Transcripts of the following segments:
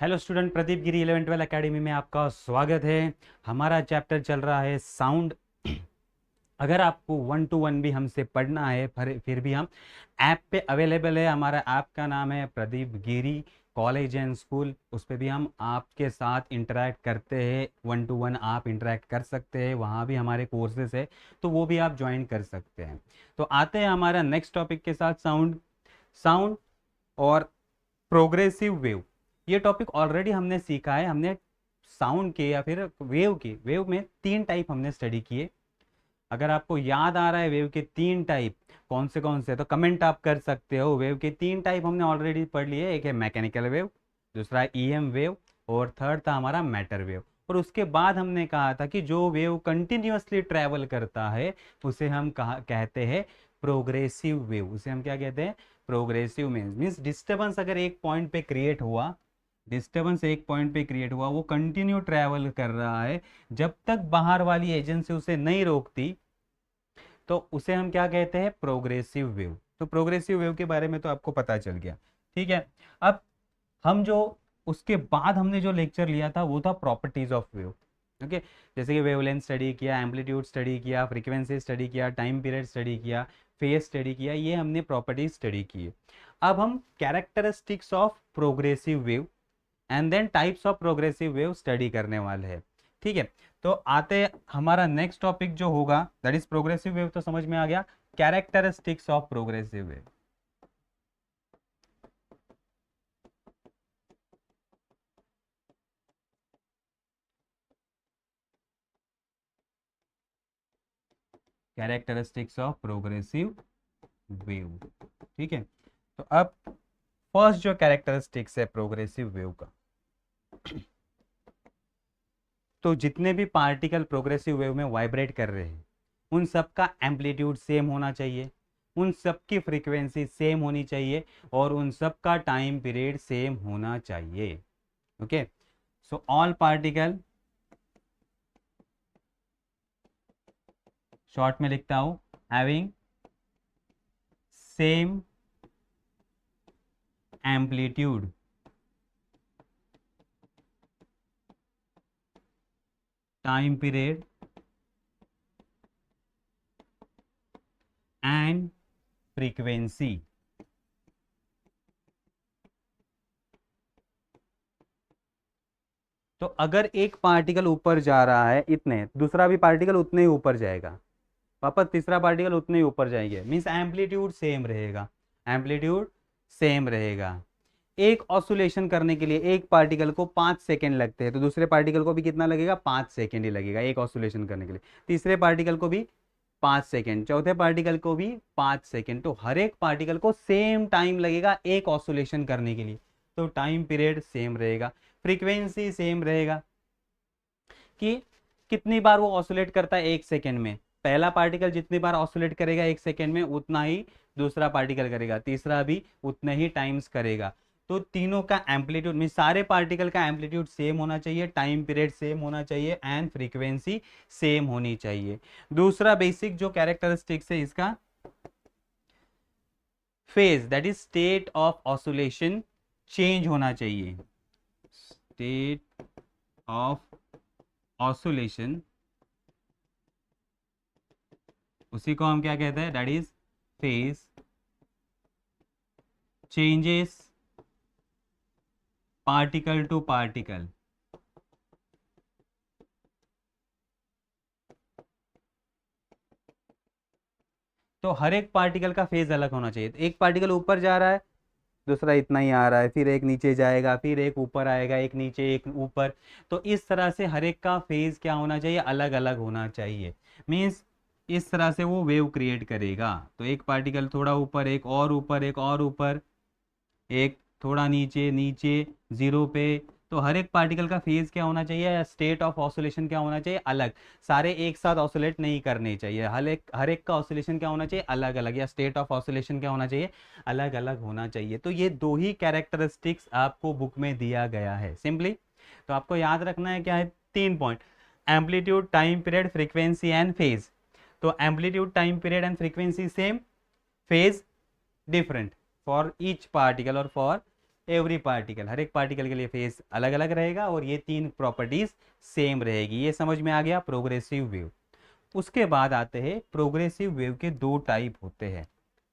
Hello student, Pradeep गिरी 11-12 academy में आपका स्वागत है। हमारा चैप्टर चल रहा है साउंड। अगर आपको 1 to 1 भी हमसे पढ़ना है फिर भी हम ऐप पे अवेलेबल है। हमारा ऐप का नाम है प्रदीप गिरी कॉलेज एंड स्कूल। उस पर भी हम आपके साथ इंटरेक्ट करते हैं। 1 to 1 आप इंटरेक्ट कर सकते हैं, वहाँ भी हमारे कोर्सेज है, तो वो भी आप ज्वाइन कर सकते हैं। तो आते हैं हमारा नेक्स्ट टॉपिक के साथ, साउंड। साउंड और प्रोग्रेसिव वेव। ये टॉपिक ऑलरेडी हमने सीखा है। हमने साउंड के या फिर वेव में 3 टाइप हमने स्टडी किए। अगर आपको याद आ रहा है वेव के 3 टाइप कौन से तो कमेंट आप कर सकते हो। वेव के 3 टाइप हमने ऑलरेडी पढ़ लिए। एक है मैकेनिकल वेव, दूसरा ईएम वेव, और थर्ड था हमारा मैटर वेव। और उसके बाद हमने कहा था कि जो वेव कंटिन्यूअसली ट्रैवल करता है उसे हम कहते हैं प्रोग्रेसिव वेव। उसे हम क्या कहते हैं? प्रोग्रेसिव मीन्स डिस्टर्बेंस अगर एक पॉइंट पे क्रिएट हुआ, वो कंटिन्यू ट्रैवल कर रहा है, जब तक बाहर वाली एजेंसी उसे नहीं रोकती, तो उसे हम क्या कहते हैं? Progressive wave. तो प्रोग्रेसिव वेव के बारे में तो आपको पता चल गया, ठीक है। अब हम जो उसके बाद हमने जो लेक्चर लिया था वो था प्रॉपर्टीज ऑफ वेव। ओके, जैसे कि वेवलेंथ स्टडी किया, एम्पलीट्यूड स्टडी किया, फ्रीक्वेंसी स्टडी किया, टाइम पीरियड स्टडी किया, फेज स्टडी किया, ये हमने प्रॉपर्टीज स्टडी की। अब हम characteristics of progressive wave and then types of progressive wave study करने वाले हैं, ठीक है। तो आते हमारा नेक्स्ट टॉपिक जो होगा दैट इज प्रोग्रेसिव वेव, तो समझ में आ गया। Characteristics of progressive wave. Characteristics of progressive wave, ठीक है। तो अब फर्स्ट जो कैरेक्टरिस्टिक्स है प्रोग्रेसिव वेव का, तो जितने भी पार्टिकल प्रोग्रेसिव वेव में वाइब्रेट कर रहे हैं उन सब का एम्पलीट्यूड सेम होना चाहिए, उन सब की फ्रीक्वेंसी सेम होनी चाहिए, और उन सब का टाइम पीरियड सेम होना चाहिए। Okay, so all particle, short में लिखता हूं, having same amplitude time period and frequency. तो अगर एक पार्टिकल ऊपर जा रहा है इतने, दूसरा भी पार्टिकल उतने ही ऊपर जाएगा, वापस तीसरा पार्टिकल उतने ही ऊपर जाएंगे, मीन्स एम्पलीट्यूड सेम रहेगा। एम्पलीट्यूड सेम रहेगा। एक ऑसुलेशन करने के लिए एक पार्टिकल को 5 सेकेंड लगते हैं, तो दूसरे पार्टिकल को भी कितना लगेगा? 5 सेकेंड ही लगेगा एक ऑसुलेशन करने के लिए। तीसरे पार्टिकल को भी 5 सेकेंड, चौथे पार्टिकल को भी 5 सेकेंड। तो हर एक पार्टिकल को सेम टाइम लगेगा एक ऑसुलेशन करने के लिए, तो टाइम पीरियड सेम रहेगा, फ्रीक्वेंसी सेम रहेगा कि कितनी बार वो ऑसुलेट करता है 1 सेकेंड में। पहला पार्टिकल जितनी बार ऑसुलेट करेगा 1 सेकेंड में उतना ही दूसरा पार्टिकल करेगा, तीसरा भी उतने ही टाइम्स करेगा। तो तीनों का एम्पलीट्यूड में सारे पार्टिकल का एम्पलीट्यूड सेम होना चाहिए, टाइम पीरियड सेम होना चाहिए एंड फ्रीक्वेंसी सेम होनी चाहिए। दूसरा बेसिक जो कैरेक्टरिस्टिक्स है इसका, phase that is state of oscillation change होना चाहिए। स्टेट ऑफ ऑसुलेशन, उसी को हम क्या कहते हैं? That is phase changes particle to particle. तो हर एक पार्टिकल का फेज अलग होना चाहिए। तो एक पार्टिकल ऊपर जा रहा है, दूसरा इतना ही आ रहा है, फिर एक नीचे जाएगा, फिर एक ऊपर आएगा, एक नीचे एक ऊपर। तो इस तरह से हर एक का फेज क्या होना चाहिए? अलग अलग होना चाहिए। मीन्स इस तरह से वो वेव क्रिएट करेगा। तो एक पार्टिकल थोड़ा ऊपर, एक और ऊपर, एक और ऊपर, एक थोड़ा नीचे, नीचे जीरो पे। तो हर एक पार्टिकल का फेज क्या होना चाहिए या स्टेट ऑफ ऑसोलेशन क्या होना चाहिए? अलग। सारे एक साथ ऑसोलेट नहीं करने चाहिए। हर एक का ऑसोलेशन क्या होना चाहिए? अलग अलग, या स्टेट ऑफ ऑसोलेशन क्या होना चाहिए? अलग अलग होना चाहिए। तो ये दो ही कैरेक्टरिस्टिक्स आपको बुक में दिया गया है सिंपली। तो आपको याद रखना है क्या है? 3 point: amplitude, time period, frequency and phase. तो amplitude, time period and frequency same, phase different for each particle और फॉर एवरी पार्टिकल, हर एक पार्टिकल के लिए फेस अलग अलग रहेगा और ये तीन प्रॉपर्टीज सेम रहेगी। ये समझ में आ गया प्रोग्रेसिव वेव। उसके बाद आते हैं प्रोग्रेसिव वेव के दो टाइप होते हैं,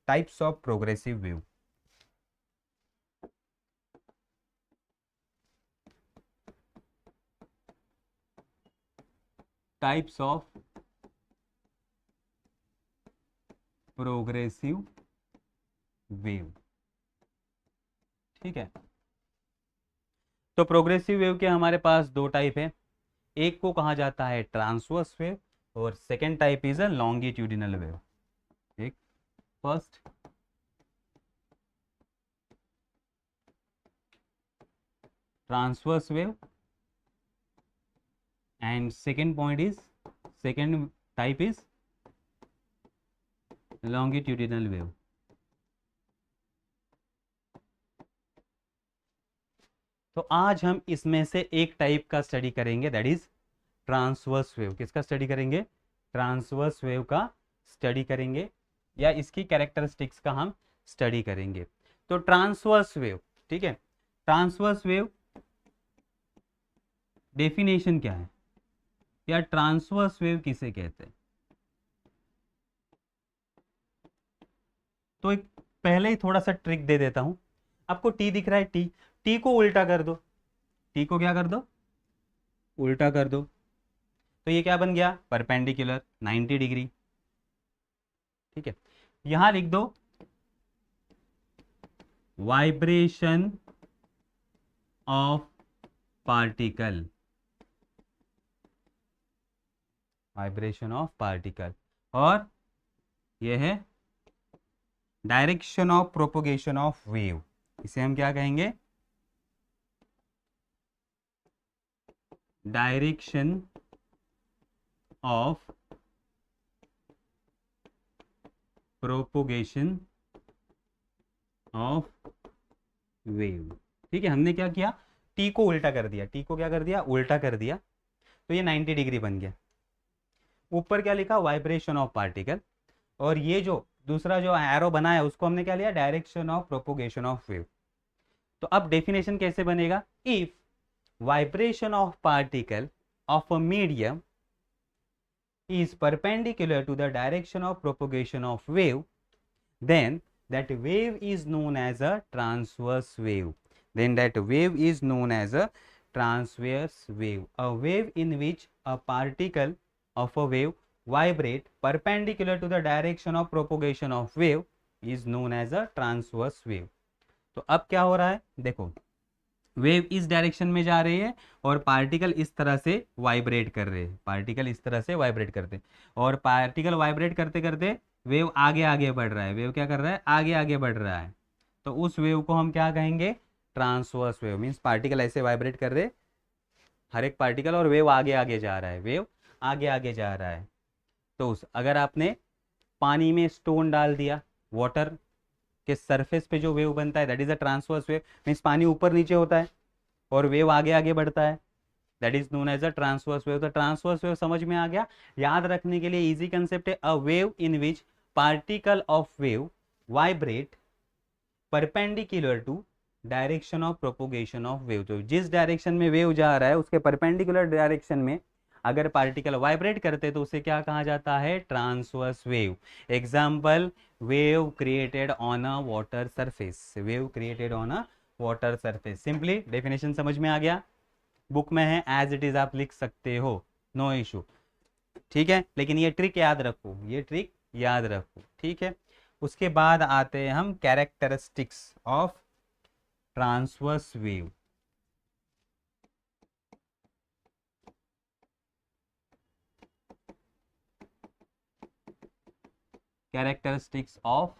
types of progressive wave. Types of progressive wave, ठीक है। तो प्रोग्रेसिव वेव के हमारे पास दो टाइप है, एक को कहा जाता है ट्रांसवर्स वेव और second type is a longitudinal wave. एक first transverse wave and second type is longitudinal wave। तो आज हम इसमें से एक टाइप का स्टडी करेंगे, दैट इज ट्रांसवर्स वेव। किसका स्टडी करेंगे? ट्रांसवर्स वेव का स्टडी करेंगे, या इसकी कैरेक्टरिस्टिक्स का हम स्टडी करेंगे। तो ट्रांसवर्स वेव, ठीक है, ट्रांसवर्स वेव डेफिनेशन क्या है, या ट्रांसवर्स वेव किसे कहते हैं? तो एक पहले ही थोड़ा सा ट्रिक दे देता हूं आपको। टी दिख रहा है, टी, टी को उल्टा कर दो, टी को क्या कर दो? उल्टा कर दो। तो ये क्या बन गया? परपेंडिकुलर 90 डिग्री, ठीक है। यहां लिख दो vibration of particle, vibration of particle, और यह है direction of propagation of wave. इसे हम क्या कहेंगे? Direction of propagation of wave, ठीक है। हमने क्या किया? टी को उल्टा कर दिया, टी को क्या कर दिया? उल्टा कर दिया। तो ये 90 डिग्री बन गया। ऊपर क्या लिखा? वाइब्रेशन ऑफ पार्टिकल, और ये जो दूसरा जो एरो बना है उसको हमने क्या लिया? Direction of propagation of wave. तो अब डेफिनेशन कैसे बनेगा? If vibration of particle of a medium is perpendicular to the direction of propagation of wave, then that wave is known as a transverse wave. Then that wave is known as a transverse wave. A wave in which a particle of a wave vibrate perpendicular to the direction of propagation of wave is known as a transverse wave. तो अब क्या हो रहा है? देखो, wave इस direction में जा रही है और पार्टिकल इस तरह से वाइब्रेट कर रहे हैं, पार्टिकल इस तरह से वाइब्रेट करते हैं, और पार्टिकल वाइब्रेट करते करते वेव आगे आगे बढ़ रहा है। वेव क्या कर रहा है? आगे आगे बढ़ रहा है। तो उस वेव को हम क्या कहेंगे? Transverse wave. मीन्स पार्टिकल ऐसे वाइब्रेट कर रहे, हर एक पार्टिकल, और वेव आगे आगे जा रहा है, वेव आगे आगे जा रहा है। तो अगर आपने पानी में स्टोन डाल दिया, वाटर के सरफेस पे जो वेव बनता है that is a transverse wave. Means पानी ऊपर नीचे होता है और वेव आगे आगे बढ़ता है, that is known as a transverse wave. तो ट्रांसवर्स वेव समझ में आ गया। याद रखने के लिए इजी कंसेप्ट है, a wave in which particle of wave vibrate perpendicular to direction of propagation of wave. तो जिस डायरेक्शन में वेव जा रहा है उसके परपेंडिकुलर डायरेक्शन में अगर पार्टिकल वाइब्रेट करते तो उसे क्या कहा जाता है? Transverse wave. Example, wave created on a water surface, wave created on a water surface. Simply definition समझ में आ गया, बुक में है, एज इट इज आप लिख सकते हो, नो इशू, ठीक है। लेकिन ये ट्रिक याद रखो, ये ट्रिक याद रखो, ठीक है। उसके बाद आते हैं हम characteristics of transverse wave. Characteristics of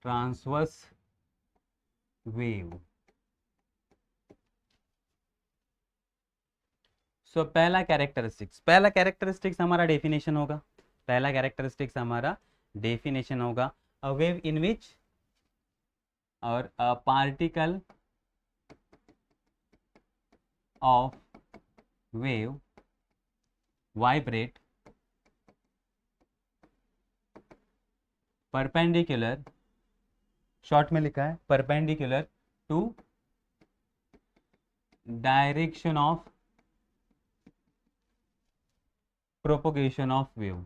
transverse wave. So पहला कैरेक्टरिस्टिक्स हमारा डेफिनेशन होगा, पहला कैरेक्टरिस्टिक्स हमारा डेफिनेशन होगा, अ वेव इन विच और a particle of wave vibrate perpendicular, short में लिखा है perpendicular to direction of propagation of wave.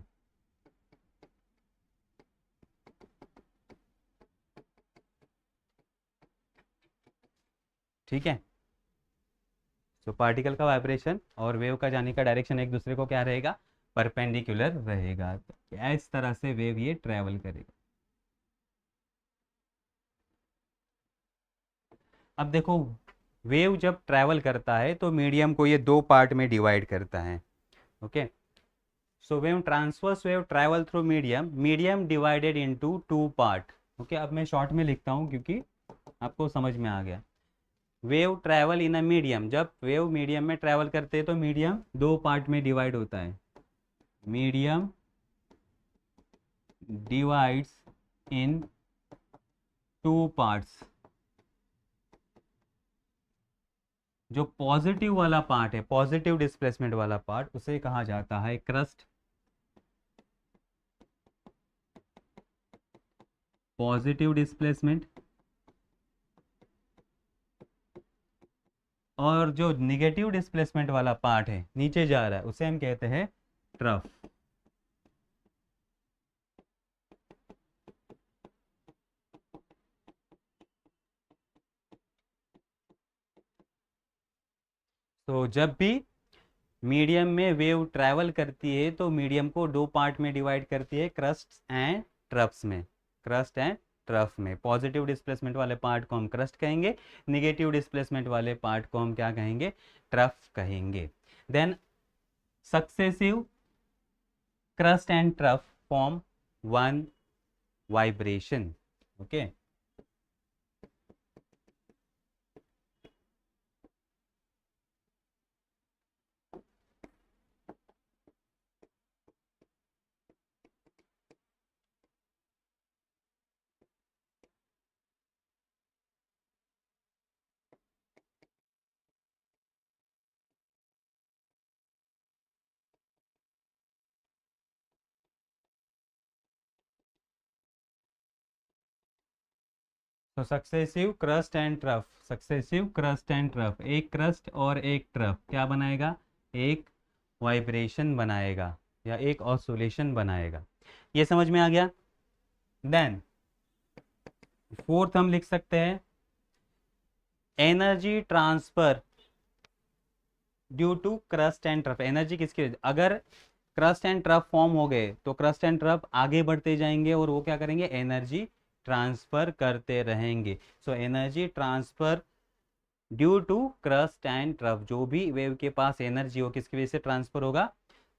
ठीक है, तो पार्टिकल का वाइब्रेशन और वेव का जाने का डायरेक्शन एक दूसरे को क्या रहेगा, परपेंडिकुलर रहेगा। तो इस तरह से वेव ये ट्रेवल करेगा। अब देखो, वेव जब ट्रैवल करता है तो मीडियम को ये दो पार्ट में डिवाइड करता है। Okay, so wave transverse wave travel through medium, medium divided into two part. Okay, अब मैं शॉर्ट में लिखता हूँ क्योंकि आपको समझ में आ गया। Wave travel in a medium, जब वेव मीडियम में ट्रैवल करते हैं तो मीडियम दो पार्ट में डिवाइड होता है। मीडियम डिवाइड्स इन टू पार्ट्स। जो पॉजिटिव वाला पार्ट है, पॉजिटिव डिस्प्लेसमेंट वाला पार्ट, उसे कहा जाता है क्रस्ट, पॉजिटिव डिस्प्लेसमेंट। और जो निगेटिव डिस्प्लेसमेंट वाला पार्ट है, नीचे जा रहा है, उसे हम कहते हैं ट्रफ। तो जब भी मीडियम में वेव ट्रैवल करती है तो मीडियम को दो पार्ट में डिवाइड करती है, क्रस्ट एंड ट्रफ्स में। क्रस्ट एंड ट्रफ में पॉजिटिव डिस्प्लेसमेंट वाले पार्ट को हम क्रस्ट कहेंगे, निगेटिव डिस्प्लेसमेंट वाले पार्ट को हम क्या कहेंगे, ट्रफ कहेंगे। Then successive crest and trough form one vibration. Okay, तो successive crest and trough, successive crest and trough, एक क्रस्ट और एक ट्रफ क्या बनाएगा, एक वाइब्रेशन बनाएगा या एक ऑसोलेशन बनाएगा। ये समझ में आ गया। देन फोर्थ हम लिख सकते हैं energy transfer due to crust and trough. Energy किसकी वजह, अगर क्रस्ट एंड ट्रफ फॉर्म हो गए तो क्रस्ट एंड ट्रफ आगे बढ़ते जाएंगे और वो क्या करेंगे, एनर्जी ट्रांसफर करते रहेंगे। So energy transfer due to crust and trough, जो भी वेव के पास एनर्जी हो किसकी वजह से ट्रांसफर होगा,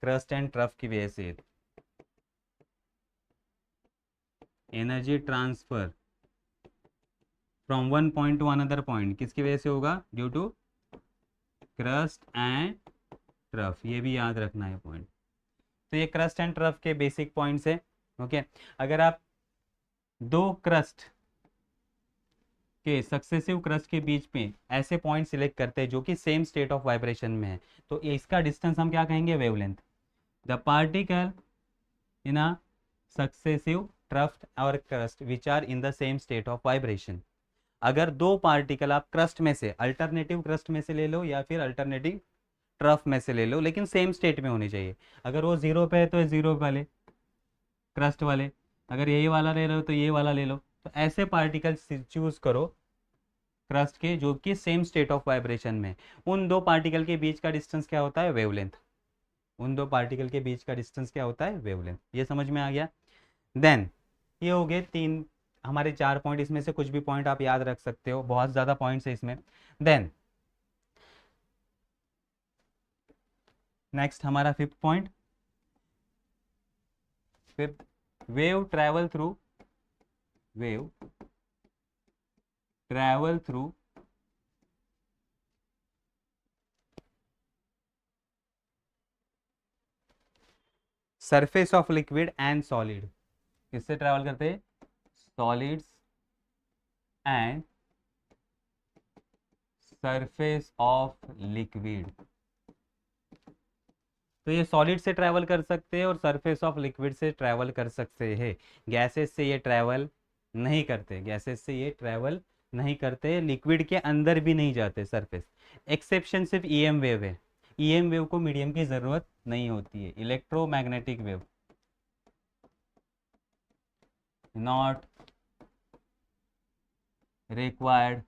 क्रस्ट एंड ट्रफ की वजह से। Energy transfer from one point to another point किसकी वजह से होगा, due to crust and trough. ये भी याद रखना है पॉइंट। तो ये क्रस्ट एंड ट्रफ के बेसिक पॉइंट्स है। ओके, अगर आप दो क्रस्ट के सक्सेसिव क्रस्ट के बीच में ऐसे पॉइंट सिलेक्ट करते हैं जो कि सेम स्टेट ऑफ वाइब्रेशन में है, तो इसका डिस्टेंस हम क्या कहेंगे, wavelength. The particle in a successive trough और crest which are in the same state of vibration. अगर दो पार्टिकल आप क्रस्ट में से, अल्टरनेटिव क्रस्ट में से ले लो या फिर अल्टरनेटिव ट्रफ में से ले लो, लेकिन सेम स्टेट में होनी चाहिए। अगर वो जीरो पे है तो जीरो वाले क्रस्ट वाले, अगर यही वाला ले लो तो ये वाला ले लो। तो ऐसे पार्टिकल चूज करो क्रस्ट के जो कि सेम स्टेट ऑफ वाइब्रेशन में। उन दो पार्टिकल के बीच का डिस्टेंस क्या होता है, वेवलेंथ। उन दो पार्टिकल के बीच का डिस्टेंस क्या होता है, वेवलेंथ। ये समझ में आ गया। देन ये हो गए तीन, हमारे चार पॉइंट, इसमें से कुछ भी पॉइंट आप याद रख सकते हो, बहुत ज़्यादा पॉइंट्स है इसमें। देन नेक्स्ट हमारा fifth point, fifth, wave travel through, wave travel through surface of liquid and solid. किससे ट्रैवल करते हैं, solids and surface of liquid. तो ये सॉलिड से ट्रैवल कर सकते हैं और सरफेस ऑफ लिक्विड से ट्रैवल कर सकते हैं। गैसेस से ये ट्रैवल नहीं करते, गैसेस से ये ट्रैवल नहीं करते, लिक्विड के अंदर भी नहीं जाते सरफेस। एक्सेप्शन सिर्फ ईएम वेव है, ईएम वेव को मीडियम की ज़रूरत नहीं होती है। Electromagnetic wave not required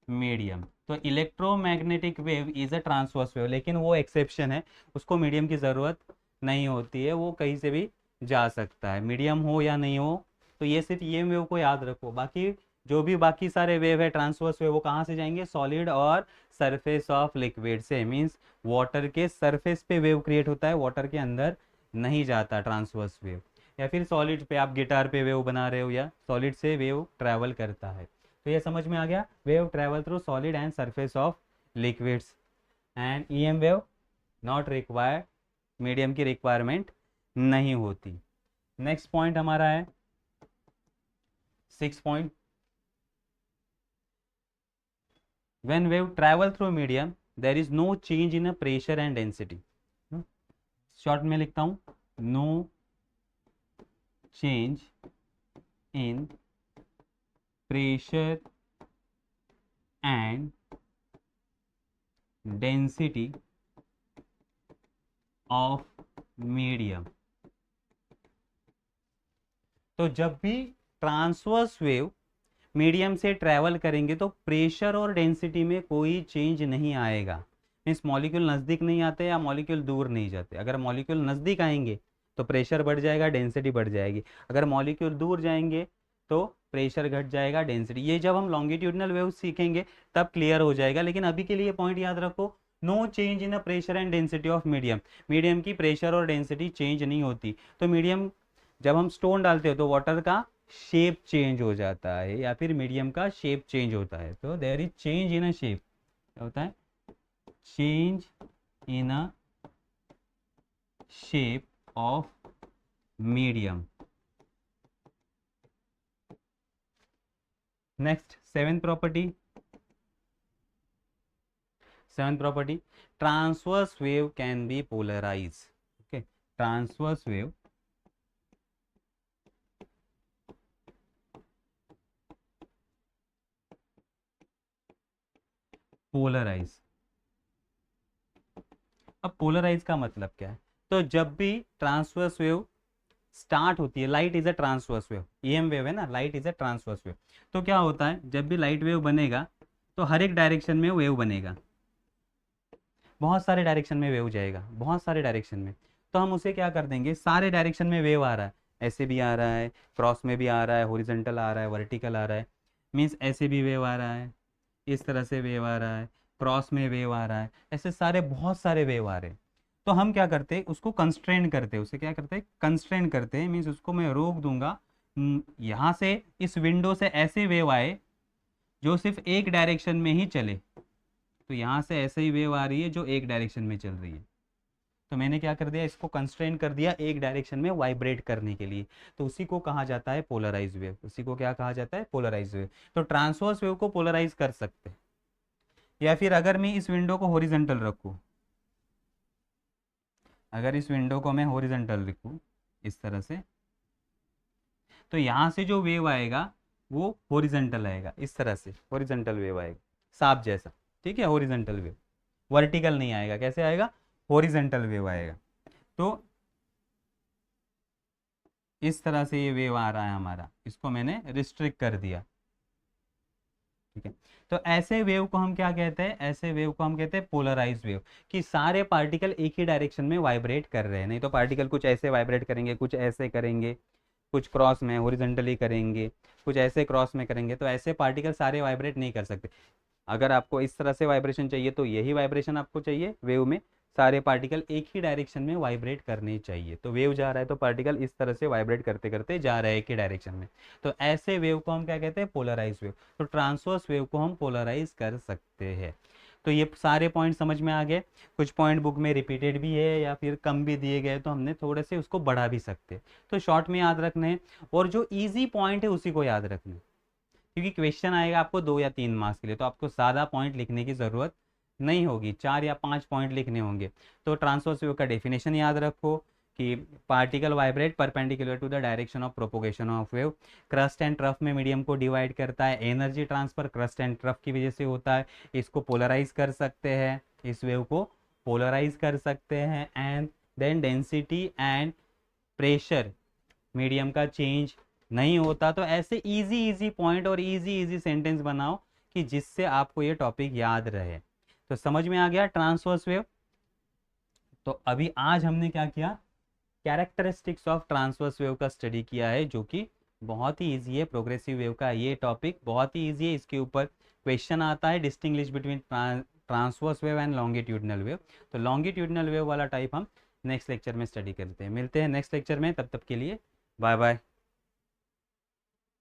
medium. तो electromagnetic wave is a transverse wave, लेकिन वो एक्सेप्शन है, उसको मीडियम की ज़रूरत नहीं होती है, वो कहीं से भी जा सकता है, मीडियम हो या नहीं हो। तो ये सिर्फ ये वेव को याद रखो, बाकी जो भी बाकी सारे वेव है ट्रांसवर्स वेव, वो कहाँ से जाएंगे, सॉलिड और सरफेस ऑफ लिक्विड से। मीन्स वाटर के सरफेस पे वेव क्रिएट होता है, वाटर के अंदर नहीं जाता ट्रांसवर्स वेव। या फिर सॉलिड पे, आप गिटार पे वेव बना रहे हो, या सॉलिड से वेव ट्रैवल करता है। तो ये समझ में आ गया, wave travel through solid and surface of liquids and EM wave not required, medium की रिक्वायरमेंट नहीं होती। नेक्स्ट पॉइंट हमारा है 6 point, when wave travel through medium there is no change in pressure and density. Short में लिखता हूं, no change in pressure and density of medium। तो जब भी ट्रांसवर्स वेव मीडियम से ट्रैवल करेंगे तो प्रेशर और डेंसिटी में कोई चेंज नहीं आएगा। मीन्स मॉलिक्यूल नज़दीक नहीं आते या मॉलिक्यूल दूर नहीं जाते। अगर मॉलिक्यूल नज़दीक आएंगे तो प्रेशर बढ़ जाएगा, डेंसिटी बढ़ जाएगी। अगर मॉलिक्यूल दूर जाएंगे तो प्रेशर घट जाएगा, डेंसिटी। ये जब हम लॉन्गिट्यूडनल वेव सीखेंगे तब क्लियर हो जाएगा, लेकिन अभी के लिए पॉइंट याद रखो, no change in the pressure and density of medium. Medium की प्रेशर और डेंसिटी चेंज नहीं होती। तो मीडियम जब हम स्टोन डालते हो तो वाटर का शेप चेंज हो जाता है, या फिर मीडियम का शेप चेंज होता है। तो there is change in a shape, क्या होता है, change in a shape of medium. Next seventh property, transverse wave can be polarise. Okay, transverse wave polarise. अब पोलराइज का मतलब क्या है, तो जब भी ट्रांसवर्स वेव स्टार्ट होती है, light is a transverse wave, EM wave है ना, light is a transverse wave. तो क्या होता है, जब भी लाइट वेव बनेगा तो हर एक डायरेक्शन में वेव बनेगा, बहुत सारे डायरेक्शन में वेव जाएगा, बहुत सारे डायरेक्शन में। तो हम उसे क्या कर देंगे, सारे डायरेक्शन में वेव आ रहा है, ऐसे भी आ रहा है, क्रॉस में भी आ रहा है, हॉरिजॉन्टल आ रहा है, वर्टिकल आ रहा है। मीन्स ऐसे भी वेव आ रहा है, इस तरह से वेव आ रहा है, क्रॉस में वेव आ रहा है, ऐसे सारे बहुत सारे वेव आ रहे हैं। तो हम क्या करते हैं, उसको कंस्ट्रेन करते हैं, उसे क्या करते हैं, कंस्ट्रेन करते हैं। मीन्स उसको मैं रोक दूंगा, यहाँ से इस विंडो से ऐसे वेव आए जो सिर्फ एक डायरेक्शन में ही चले। तो यहाँ से ऐसे ही वेव आ रही है जो एक डायरेक्शन में चल रही है, तो मैंने क्या कर दिया, इसको कंस्ट्रेन कर दिया एक डायरेक्शन में वाइब्रेट करने के लिए। तो उसी को कहा जाता है पोलराइज वेव, उसी को क्या कहा जाता है, पोलराइज वेव। तो ट्रांसवर्स वेव को पोलराइज कर सकते हैं। या फिर अगर मैं इस विंडो को हॉरिजॉन्टल रखूँ, अगर इस विंडो को मैं हॉरिजॉन्टल रखूँ इस तरह से, तो यहाँ से जो वेव आएगा वो हॉरिजॉन्टल आएगा, इस तरह से हॉरिजॉन्टल वेव आएगा, सांप जैसा। ठीक है, हॉरिजॉन्टल वेव, वर्टिकल नहीं आएगा। कैसे आएगा, हॉरिजॉन्टल वेव आएगा। तो इस तरह से ये वेव आ रहा है हमारा, इसको मैंने रिस्ट्रिक्ट कर दिया। ठीक है, तो ऐसे वेव को हम क्या कहते हैं, ऐसे वेव को हम कहते हैं पोलराइज वेव, कि सारे पार्टिकल एक ही डायरेक्शन में वाइब्रेट कर रहे हैं। नहीं तो पार्टिकल कुछ ऐसे वाइब्रेट करेंगे, कुछ ऐसे करेंगे, कुछ क्रॉस में हॉरिजॉन्टली करेंगे, कुछ ऐसे क्रॉस में करेंगे। तो ऐसे पार्टिकल सारे वाइब्रेट नहीं कर सकते। अगर आपको इस तरह से वाइब्रेशन चाहिए तो यही वाइब्रेशन आपको चाहिए वेव में, सारे पार्टिकल एक ही डायरेक्शन में वाइब्रेट करने चाहिए। तो वेव जा रहा है तो पार्टिकल इस तरह से वाइब्रेट करते करते जा रहे हैं एक ही डायरेक्शन में। तो ऐसे वेव को हम क्या कहते हैं, पोलराइज वेव। तो ट्रांसवर्स वेव को हम पोलराइज कर सकते हैं। तो ये सारे पॉइंट समझ में आ गए। कुछ पॉइंट बुक में रिपीटेड भी है या फिर कम भी दिए गए, तो हमने थोड़े से उसको बढ़ा भी सकते हैं। तो शॉर्ट में याद रखने हैं, और जो ईजी पॉइंट है उसी को याद रखना है, क्योंकि क्वेश्चन आएगा आपको 2 या 3 मार्क्स के लिए, तो आपको ज़्यादा पॉइंट लिखने की ज़रूरत नहीं होगी, 4 या 5 पॉइंट लिखने होंगे। तो ट्रांसवर्स वेव का डेफिनेशन याद रखो कि particle vibrate perpendicular to the direction of propagation of wave, crust and trough में मीडियम को डिवाइड करता है, energy transfer crust and trough की वजह से होता है, इसको पोलराइज कर सकते हैं, इस वेव को पोलराइज कर सकते हैं, and then density and pressure medium का चेंज नहीं होता। तो ऐसे इजी इजी पॉइंट और इजी इजी सेंटेंस बनाओ कि जिससे आपको ये टॉपिक याद रहे। तो समझ में आ गया ट्रांसवर्स वेव। तो अभी आज हमने क्या किया, कैरेक्टरिस्टिक्स ऑफ ट्रांसवर्स वेव का स्टडी किया है, जो कि बहुत ही इजी है। प्रोग्रेसिव वेव का ये टॉपिक बहुत ही इजी है, इसके ऊपर क्वेश्चन आता है, distinguish between transverse wave and longitudinal wave. तो लॉन्गिट्यूडनल वेव वाला टाइप हम नेक्स्ट लेक्चर में स्टडी करते हैं। मिलते हैं नेक्स्ट लेक्चर में, तब तक के लिए बाय बाय।